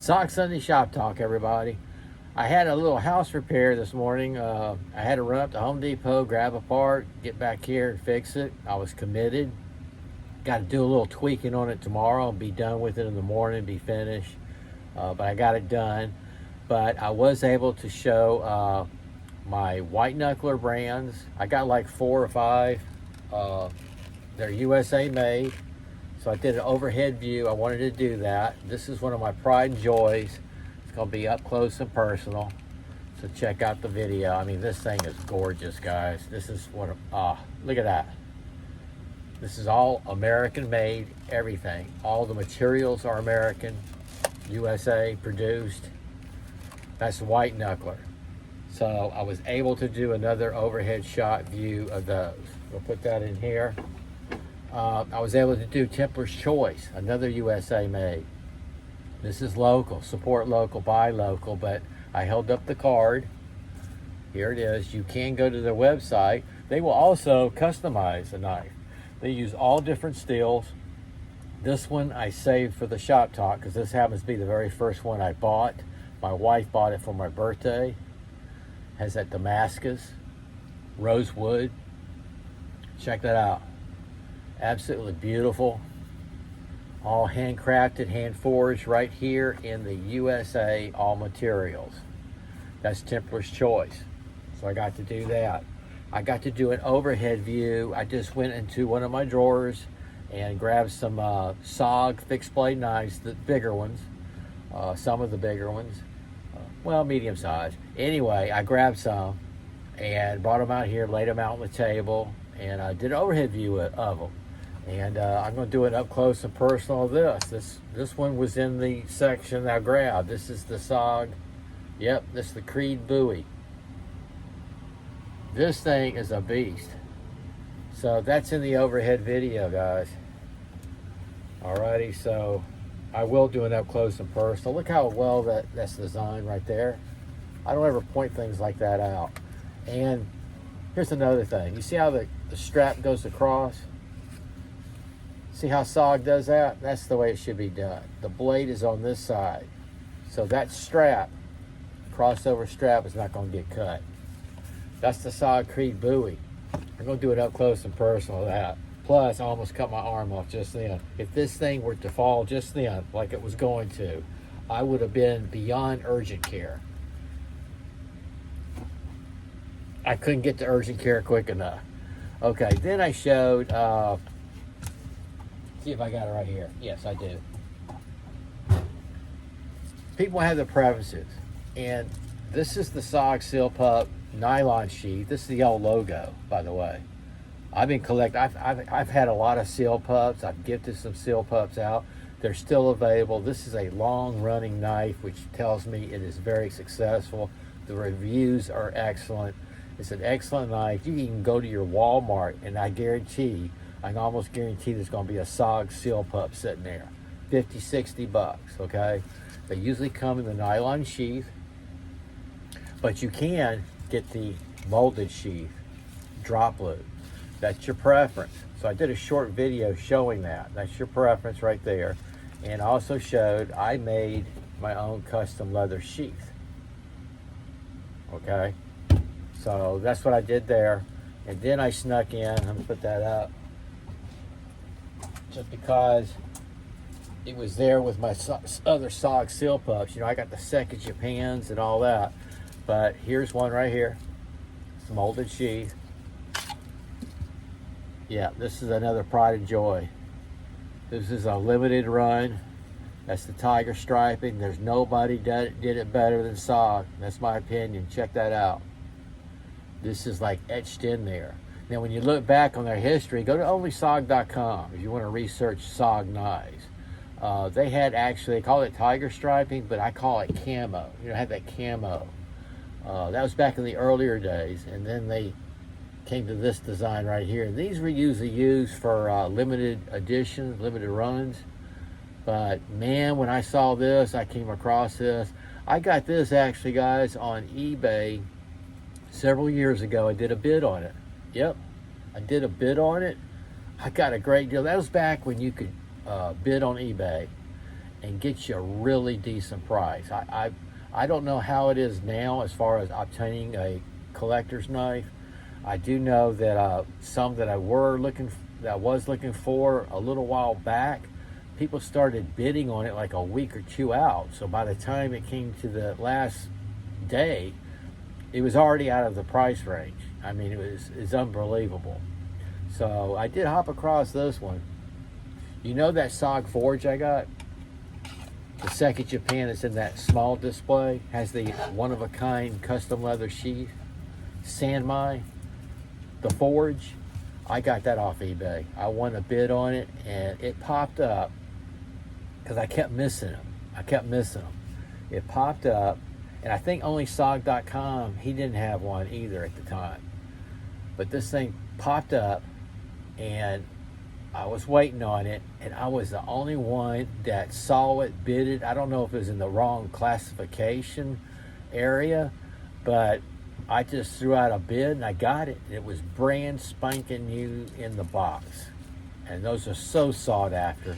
Sock Sunday Shop Talk, everybody. I had a little house repair this morning. I had to run up to Home Depot, grab a part, get back here and fix it. I was committed. Got to do a little tweaking on it tomorrow and be done with it in the morning, be finished. But I got it done. But I was able to show my white knuckler brands. I got like 4 or 5. They're USA made. So I did an overhead view. I wanted to do that. This is one of my pride and joys. It's gonna be up close and personal. So check out the video. I mean, this thing is gorgeous, guys. This is what, look at that. This is all American made, everything. All the materials are American, USA produced. That's white knuckler. So I was able to do another overhead shot view of those. We'll put that in here. I was able to do Templar's Choice, another USA made. This is local, support local, buy local, but I held up the card. Here it is. You can go to their website. They will also customize a knife. They use all different steels. This one I saved for the shop talk because this happens to be the very first one I bought. My wife bought it for my birthday. Has that Damascus, rosewood. Check that out. Absolutely beautiful. All handcrafted, hand forged right here in the USA, all materials. That's Templar's Choice. So I got to do that. I got to do an overhead view. I just went into one of my drawers and grabbed some SOG fixed blade knives, the bigger ones, some of the bigger ones, well, medium size. Anyway, I grabbed some and brought them out here, laid them out on the table, and I did an overhead view of them. And I'm going to do it up close and personal of this. This one was in the section I grabbed. This is the SOG. Yep, this is the Creed buoy. This thing is a beast. So that's in the overhead video, guys. Alrighty, so I will do it up close and personal. Look how well that's designed right there. I don't ever point things like that out. And here's another thing. You see how the strap goes across? See how SOG does that? That's the way it should be done. The blade is on this side. So that strap, crossover strap, is not going to get cut. That's the SOG Creed buoy. I'm going to do it up close and personal with that. Plus, I almost cut my arm off just then. If this thing were to fall just then, like it was going to, I would have been beyond urgent care. I couldn't get to urgent care quick enough. Okay, then I showed... see if I got it right here. Yes, I do. People have their preferences. And this is the SOG Seal Pup nylon sheath. This is the old logo, by the way. I've been collecting. I've had a lot of Seal Pups. I've gifted some Seal Pups out. They're still available. This is a long-running knife, which tells me it is very successful. The reviews are excellent. It's an excellent knife. You can go to your Walmart, and I can almost guarantee there's going to be a SOG Seal Pup sitting there. 50, 60 bucks, okay? They usually come in the nylon sheath, but you can get the molded sheath, drop loop. That's your preference. So I did a short video showing that. That's your preference right there. And I also showed I made my own custom leather sheath, okay? So that's what I did there. And then I snuck in, I'm gonna put that up, just because it was there with my other SOG Seal Pups. You know, I got the Second Japans and all that. But here's one right here. It's molded sheath. Yeah, this is another pride and joy. This is a limited run. That's the tiger striping. There's nobody did it better than SOG. That's my opinion. Check that out. This is like etched in there. Now, when you look back on their history, go to onlysog.com if you want to research SOG knives. They had they call it tiger striping, but I call it camo. You know, had that camo. That was back in the earlier days, and then they came to this design right here. These were usually used for limited editions, limited runs. But man, when I saw this, I came across this. I got this actually, guys, on eBay several years ago. I did a bid on it. Yep, I did a bid on it. I got a great deal. That was back when you could bid on eBay. and get you a really decent price. I don't know how it is now as far as obtaining a collector's knife. I do know that some that I was looking for a little while back, people started bidding on it like a week or two out. So by the time it came to the last day, it was already out of the price range. I mean, it's unbelievable. So I did hop across this one. You know that SOG Forge I got? The second Japan that's in that small display, has the one-of-a-kind custom leather sheath. Sanmai, the Forge, I got that off eBay. I won a bid on it, and it popped up because I kept missing them. It popped up, and I think only SOG.com, he didn't have one either at the time. But this thing popped up, and I was waiting on it, and I was the only one that saw it, bid it. I don't know if it was in the wrong classification area, but I just threw out a bid and I got it. It was brand spanking new in the box. And those are so sought after.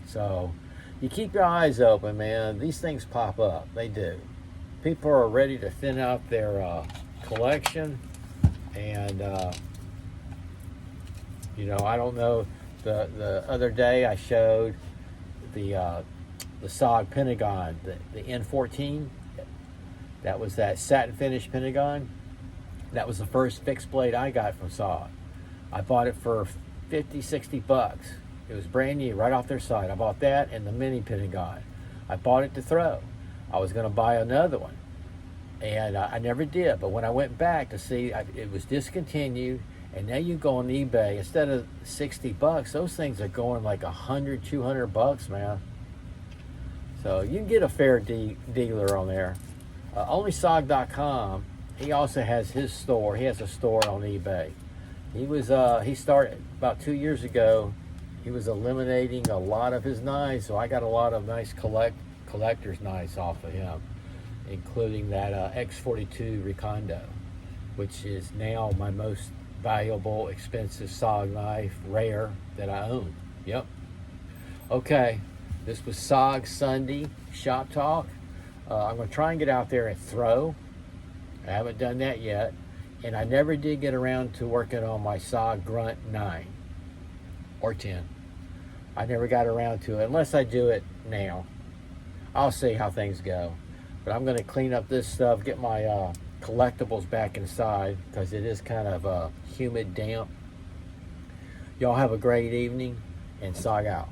So you keep your eyes open, man. These things pop up. They do. People are ready to thin out their collection. And I don't know. The other day I showed the SOG Pentagon, the N14. That was that satin finish Pentagon. That was the first fixed blade I got from SOG. I bought it for 50, 60 bucks. It was brand new, right off their site. I bought that and the mini Pentagon. I bought it to throw. I was going to buy another one, and I never did. But when I went back to see, it was discontinued. And now you go on eBay, instead of 60 bucks, those things are going like 100, 200 bucks, man. So you can get a fair dealer on there. Only SOG.com, he also has his store. He has a store on eBay. He started about 2 years ago. He was eliminating a lot of his knives, so I got a lot of nice collector's knives off of him, including that X42 Recondo, which is now my most valuable, expensive SOG knife, rare, that I own. Yep. Okay, this was SOG Sunday Shop Talk. I'm going to try and get out there and throw. I haven't done that yet. And I never did get around to working on my SOG Grunt 9 or 10. I never got around to it, unless I do it now. I'll see how things go. But I'm going to clean up this stuff, get my collectibles back inside, because it is kind of humid, damp. Y'all have a great evening, and SOG out.